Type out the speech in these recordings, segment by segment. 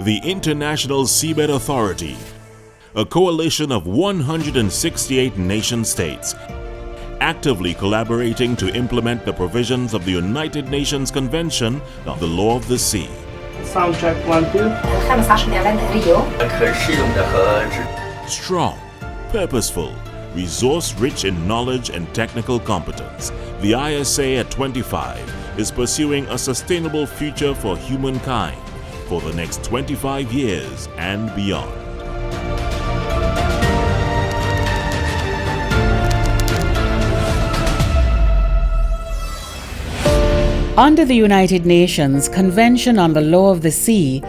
the International Seabed Authority, a coalition of 168 nation-states, actively collaborating to implement the provisions of the United Nations Convention on the Law of the Sea. Sound check 1, 2. Strong, purposeful, resource-rich in knowledge and technical competence, the ISA at 25 is pursuing a sustainable future for humankind for the next 25 years and beyond. Under the United Nations Convention on the Law of the Sea,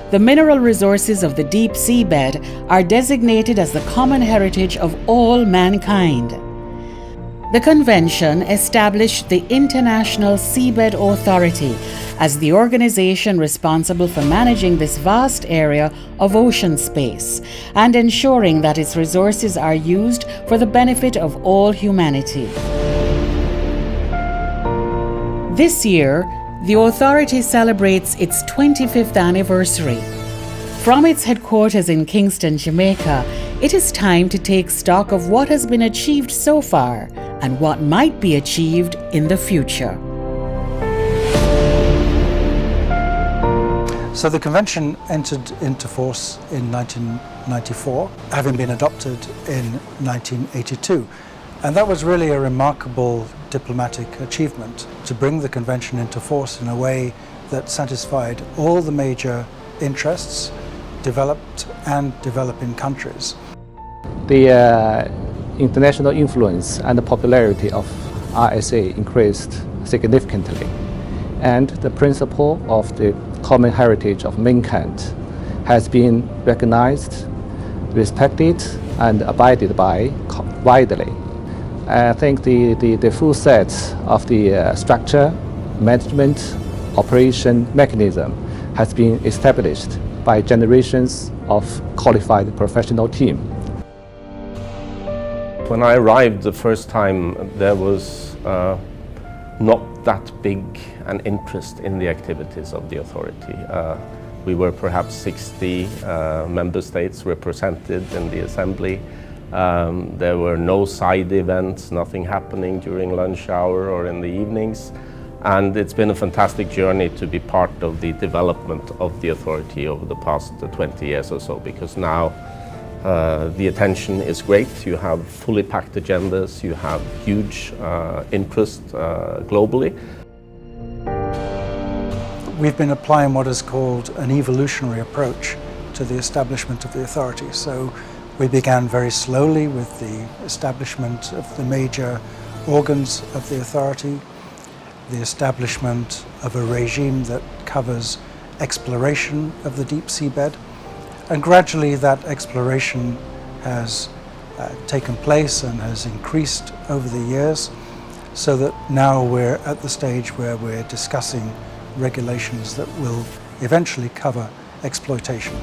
the mineral resources of the deep seabed are designated as the common heritage of all mankind. The convention established the International Seabed Authority as the organization responsible for managing this vast area of ocean space and ensuring that its resources are used for the benefit of all humanity. This year, the authority celebrates its 25th anniversary. From its headquarters in Kingston, Jamaica, it is time to take stock of what has been achieved so far and what might be achieved in the future. So the convention entered into force in 1994, having been adopted in 1982. And that was really a remarkable diplomatic achievement to bring the convention into force in a way that satisfied all the major interests, developed and developing countries. The international influence and the popularity of RSA increased significantly, and the principle of the common heritage of mankind has been recognized, respected, and abided by widely. I think the full set of the structure, management, operation mechanism has been established by generations of qualified professional team. When I arrived the first time, there was not that big an interest in the activities of the authority. We were perhaps 60 member states represented in the assembly. There were no side events, nothing happening during lunch hour or in the evenings. And it's been a fantastic journey to be part of the development of the authority over the past 20 years or so, because now the attention is great. You have fully packed agendas, you have huge interest globally. We've been applying what is called an evolutionary approach to the establishment of the authority. So we began very slowly with the establishment of the major organs of the authority, the establishment of a regime that covers exploration of the deep seabed, and gradually that exploration has taken place and has increased over the years, so that now we're at the stage where we're discussing regulations that will eventually cover exploitation.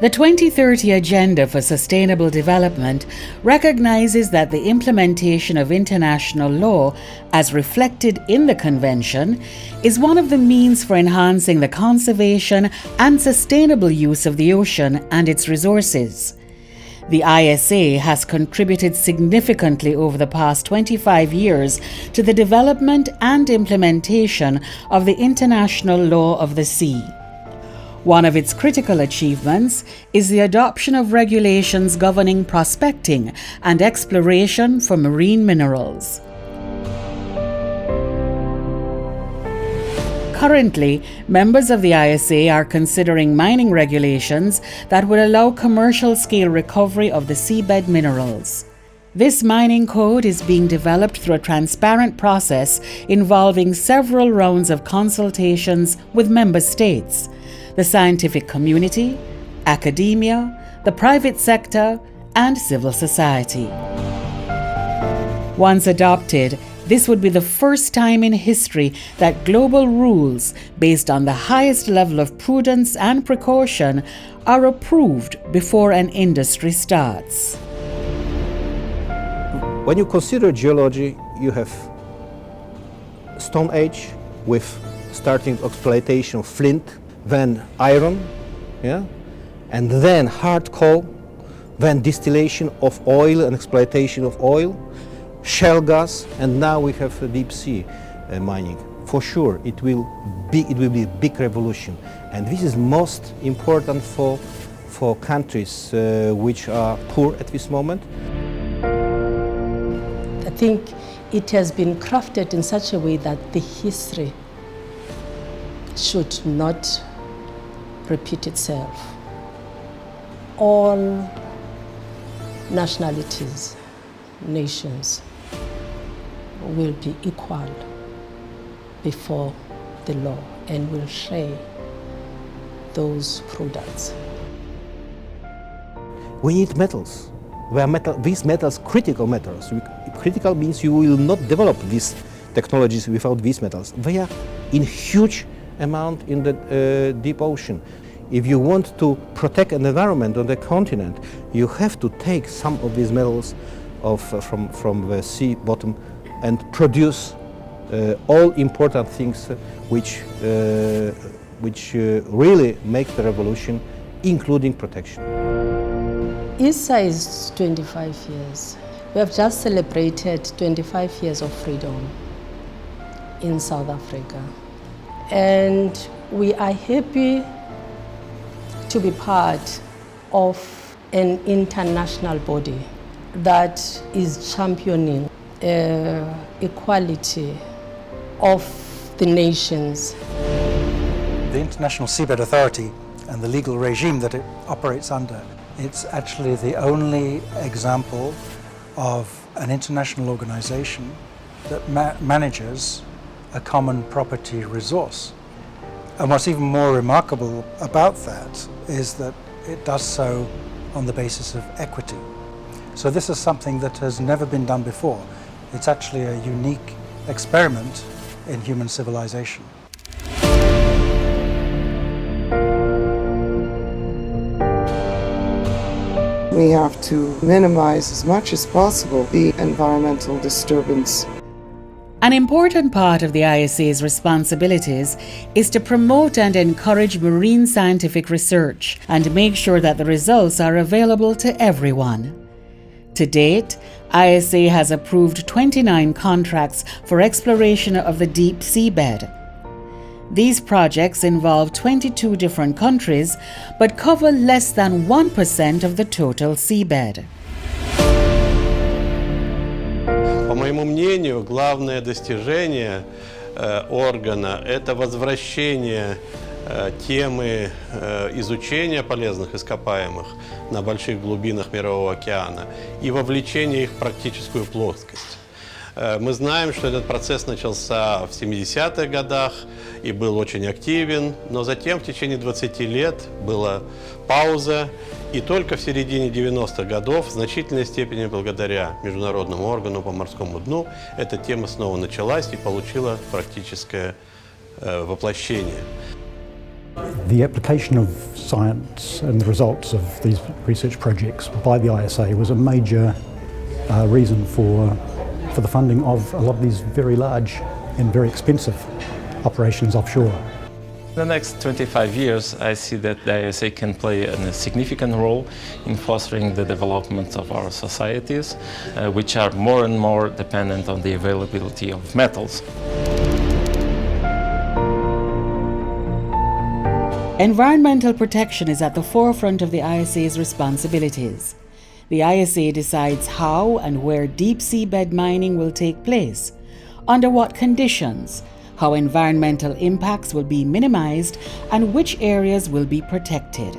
The 2030 Agenda for Sustainable Development recognizes that the implementation of international law, as reflected in the Convention, is one of the means for enhancing the conservation and sustainable use of the ocean and its resources. The ISA has contributed significantly over the past 25 years to the development and implementation of the international law of the sea. One of its critical achievements is the adoption of regulations governing prospecting and exploration for marine minerals. Currently, members of the ISA are considering mining regulations that would allow commercial-scale recovery of the seabed minerals. This mining code is being developed through a transparent process involving several rounds of consultations with member states, the scientific community, academia, the private sector, and civil society. Once adopted, this would be the first time in history that global rules, based on the highest level of prudence and precaution, are approved before an industry starts. When you consider geology, you have Stone Age with starting exploitation of flint, then iron, yeah, and then hard coal, then distillation of oil and exploitation of oil, shale gas, and now we have deep sea mining. For sure, it will be a big revolution, and this is most important for countries which are poor at this moment. I think it has been crafted in such a way that the history should not repeat itself. All nationalities, nations will be equal before the law and will share those products. We need metals. These metals, critical metals. Critical means you will not develop these technologies without these metals. They are in huge amount in the deep ocean. If you want to protect an environment on the continent, you have to take some of these metals from the sea bottom and produce all important things which really make the revolution, including protection. ISA is 25 years. We have just celebrated 25 years of freedom in South Africa. And we are happy to be part of an international body that is championing equality of the nations. The International Seabed Authority and the legal regime that it operates under, it's actually the only example of an international organization that manages a common property resource. And what's even more remarkable about that is that it does so on the basis of equity. So this is something that has never been done before. It's actually a unique experiment in human civilization. We have to minimize as much as possible the environmental disturbance. An important part of the ISA's responsibilities is to promote and encourage marine scientific research and make sure that the results are available to everyone. To date, ISA has approved 29 contracts for exploration of the deep seabed. These projects involve 22 different countries, but cover less than 1% of the total seabed. По моему мнению, главное достижение органа – это возвращение темы изучения полезных ископаемых на больших глубинах Мирового океана и вовлечение их в практическую плоскость. Мы знаем, что этот процесс начался в 70-х годах и был очень активен, но затем в течение 20 лет была пауза, и только в середине 90-х годов, в значительной степени благодаря Международному органу по морскому дну, эта тема снова началась и получила практическое воплощение. The application of science and the results of these research projects by the ISA was a major reason for the funding of a lot of these very large and very expensive operations offshore. In the next 25 years, I see that the ISA can play a significant role in fostering the development of our societies, which are more and more dependent on the availability of metals. Environmental protection is at the forefront of the ISA's responsibilities. The ISA decides how and where deep seabed mining will take place, under what conditions, how environmental impacts will be minimized, and which areas will be protected.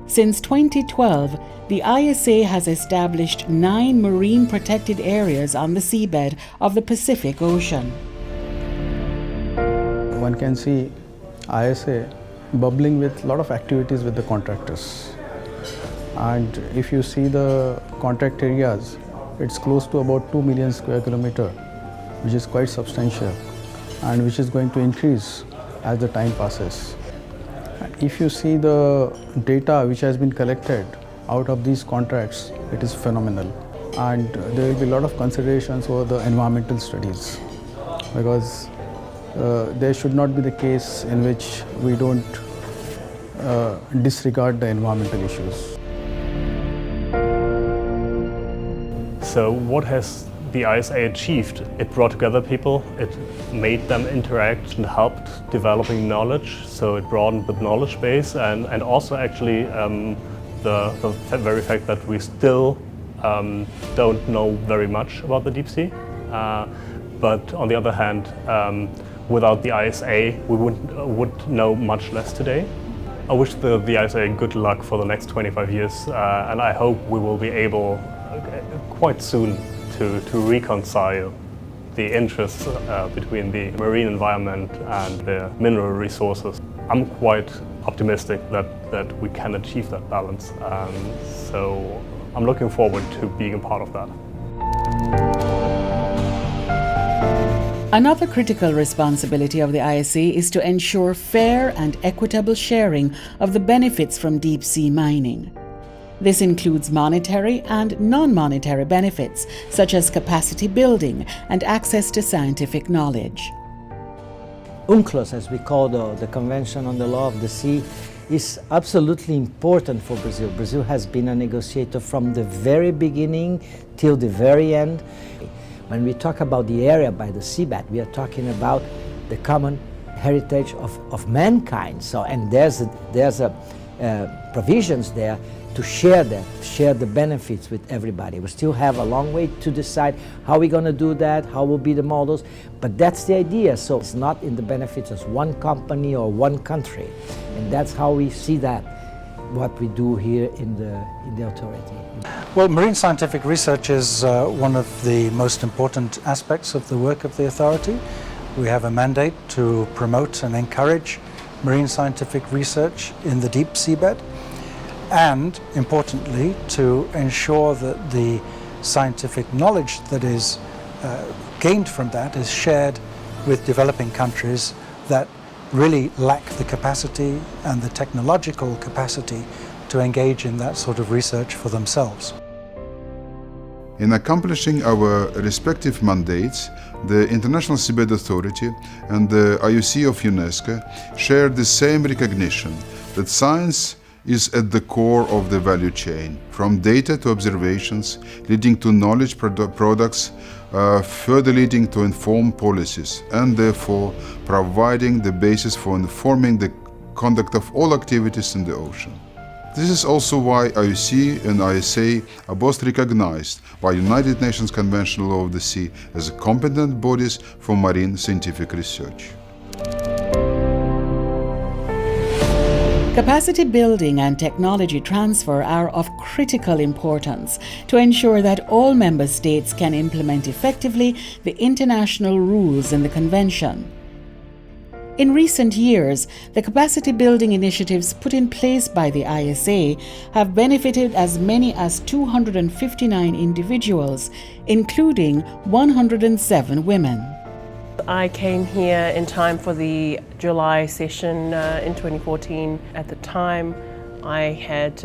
Since 2012, the ISA has established 9 marine protected areas on the seabed of the Pacific Ocean. One can see ISA bubbling with a lot of activities with the contractors. And if you see the contract areas, it's close to about 2 million square kilometer, which is quite substantial and which is going to increase as the time passes. If you see the data which has been collected out of these contracts, it is phenomenal. And there will be a lot of considerations over the environmental studies, because there should not be the case in which we don't disregard the environmental issues. So what has the ISA achieved? It brought together people, it made them interact and helped developing knowledge, so it broadened the knowledge base and also actually the very fact that we still don't know very much about the deep sea. But on the other hand, without the ISA, we would know much less today. I wish the ISA good luck for the next 25 years, and I hope we will be able quite soon to reconcile the interests between the marine environment and the mineral resources. I'm quite optimistic that we can achieve that balance, so I'm looking forward to being a part of that. Another critical responsibility of the ISA is to ensure fair and equitable sharing of the benefits from deep-sea mining. This includes monetary and non-monetary benefits, such as capacity building and access to scientific knowledge. UNCLOS, as we call the Convention on the Law of the Sea, is absolutely important for Brazil. Brazil has been a negotiator from the very beginning till the very end. When we talk about the area by the seabed, we are talking about the common heritage of mankind. So, and there's provisions there to share the benefits with everybody. We still have a long way to decide how we're going to do that, how will be the models, but that's the idea. So it's not in the benefits of one company or one country, and that's how we see that, what we do here in the authority. Well, marine scientific research is one of the most important aspects of the work of the authority. We have a mandate to promote and encourage marine scientific research in the deep seabed, and importantly to ensure that the scientific knowledge that is gained from that is shared with developing countries that really lack the capacity and the technological capacity to engage in that sort of research for themselves. In accomplishing our respective mandates, the International Seabed Authority and the IOC of UNESCO share the same recognition that science is at the core of the value chain, from data to observations, leading to knowledge products, further leading to informed policies, and therefore providing the basis for informing the conduct of all activities in the ocean. This is also why IOC and ISA are both recognized by United Nations Convention on the Law of the Sea as competent bodies for marine scientific research. Capacity building and technology transfer are of critical importance to ensure that all member states can implement effectively the international rules in the Convention. In recent years, the capacity building initiatives put in place by the ISA have benefited as many as 259 individuals, including 107 women. I came here in time for the July session in 2014. At the time, I had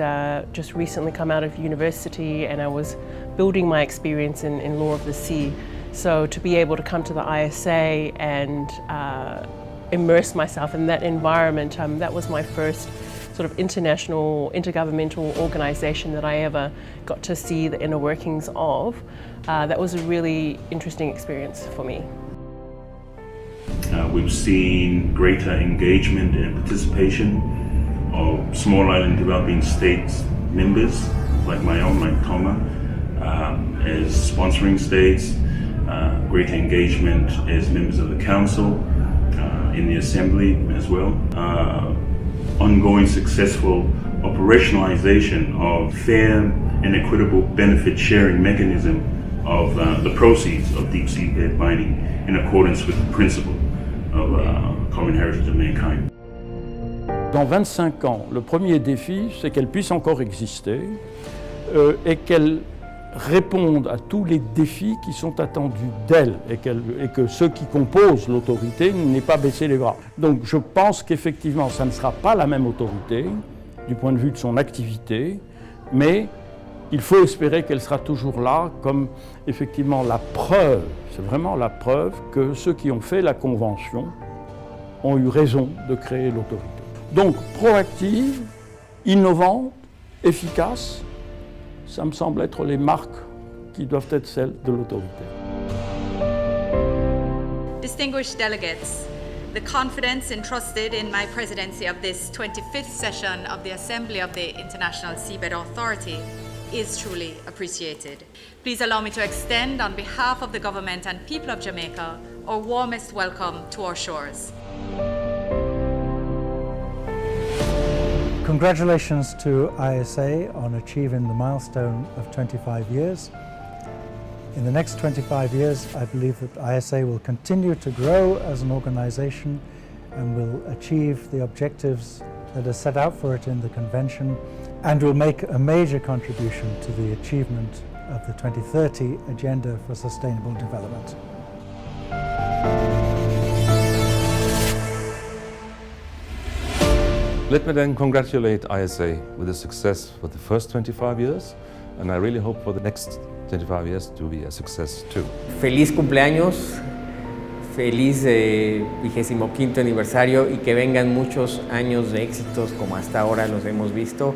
just recently come out of university and I was building my experience in law of the sea. So to be able to come to the ISA and immerse myself in that environment, that was my first sort of international, intergovernmental organization that I ever got to see the inner workings of. That was a really interesting experience for me. We've seen greater engagement and participation of small island developing states members, like my own, like Tonga, as sponsoring states, greater engagement as members of the council, in the assembly as well. Ongoing successful operationalization of fair and equitable benefit sharing mechanism of the proceeds of deep seabed mining in accordance with the principle of common heritage of mankind. Dans 25 ans, le premier défi, c'est qu'elle puisse encore exister et qu'elle réponde à tous les défis qui sont attendus d'elle et que ceux qui composent l'autorité n'aient pas baissé les bras. Donc je pense qu'effectivement, ça ne sera pas la même autorité du point de vue de son activité, mais il faut espérer qu'elle sera toujours là comme effectivement la preuve, c'est vraiment la preuve que ceux qui ont fait la convention ont eu raison de créer l'autorité. Donc proactive, innovante, efficace, ça me semble être les marques qui doivent être celles de l'autorité. Distinguished delegates, the confidence entrusted in my presidency of this 25th session of the Assembly of the International Seabed Authority is truly appreciated. Please allow me to extend, on behalf of the government and people of Jamaica, our warmest welcome to our shores. Congratulations to ISA on achieving the milestone of 25 years. In the next 25 years, I believe that ISA will continue to grow as an organization and will achieve the objectives that are set out for it in the convention, and will make a major contribution to the achievement of the 2030 Agenda for Sustainable Development. Let me then congratulate ISA with the success for the first 25 years, and I really hope for the next 25 years to be a success too. Feliz cumpleaños, feliz 25º aniversario y que vengan muchos años de éxitos como hasta ahora los hemos visto.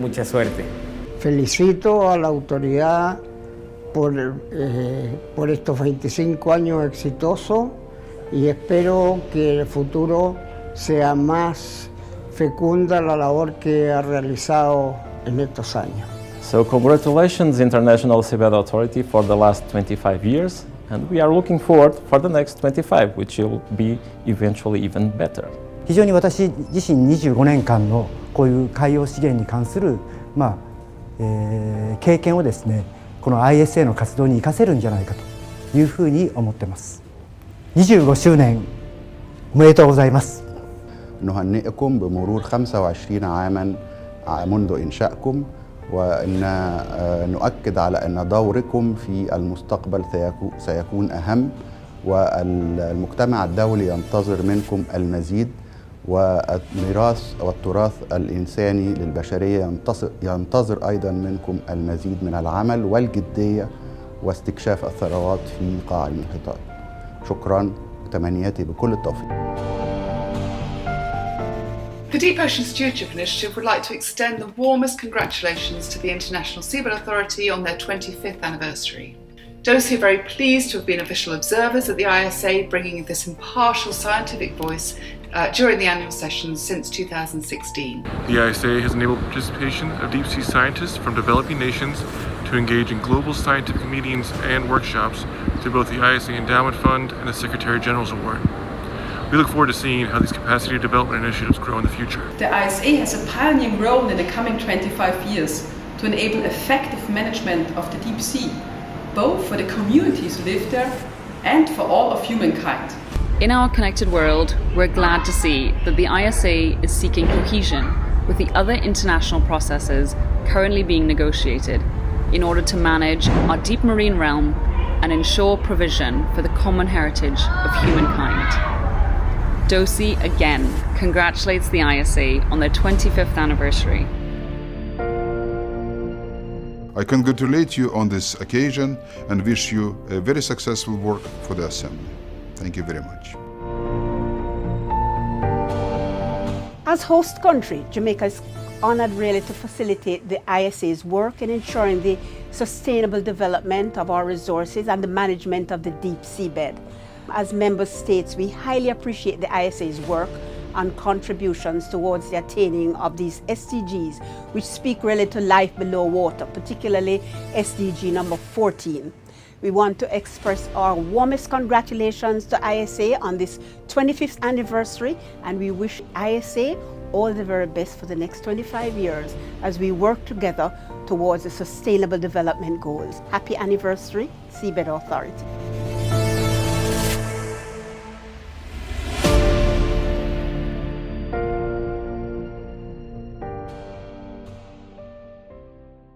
Mucha suerte. Felicito a la autoridad por estos 25 años exitosos y espero que en el futuro sea más fecunda la labor que ha realizado en estos años. So congratulations International Seabed Authority for the last 25 years, and we are looking forward for the next 25, which will be eventually even better. 非常に私自身25年間のこういう海洋資源に関する、経験をですね、この ISA の活動に生かせるんじゃないかというふうに思ってます。25周年おめでとうございます。نهنئكم بمرور 25 عاما منذ إنشائكم، وأن نؤكد على أن دوركم في المستقبل سيكون أهم، والمجتمع الدولي ينتظر منكم المزيد، والميراث والتراث الإنساني للبشرية ينتظر أيضا منكم المزيد من العمل والجدية واستكشاف الثروات في قاع المحيطات. شكرا وتمنياتي بكل التوفيق. The Deep Ocean Stewardship Initiative would like to extend the warmest congratulations to the International Seabed Authority on their 25th anniversary. DOSI are very pleased to have been official observers at the ISA, bringing this impartial scientific voice during the annual sessions since 2016. The ISA has enabled participation of deep sea scientists from developing nations to engage in global scientific meetings and workshops through both the ISA Endowment Fund and the Secretary General's Award. We look forward to seeing how these capacity development initiatives grow in the future. The ISA has a pioneering role in the coming 25 years to enable effective management of the deep sea, both for the communities who live there and for all of humankind. In our connected world, we're glad to see that the ISA is seeking cohesion with the other international processes currently being negotiated in order to manage our deep marine realm and ensure provision for the common heritage of humankind. DOSI again congratulates the ISA on their 25th anniversary. I congratulate you on this occasion and wish you a very successful work for the Assembly. Thank you very much. As host country, Jamaica is honored really to facilitate the ISA's work in ensuring the sustainable development of our resources and the management of the deep seabed. As member states, we highly appreciate the ISA's work on contributions towards the attaining of these SDGs, which speak really to life below water, particularly SDG number 14. We want to express our warmest congratulations to ISA on this 25th anniversary, and we wish ISA all the very best for the next 25 years as we work together towards the sustainable development goals. Happy anniversary, Seabed Authority.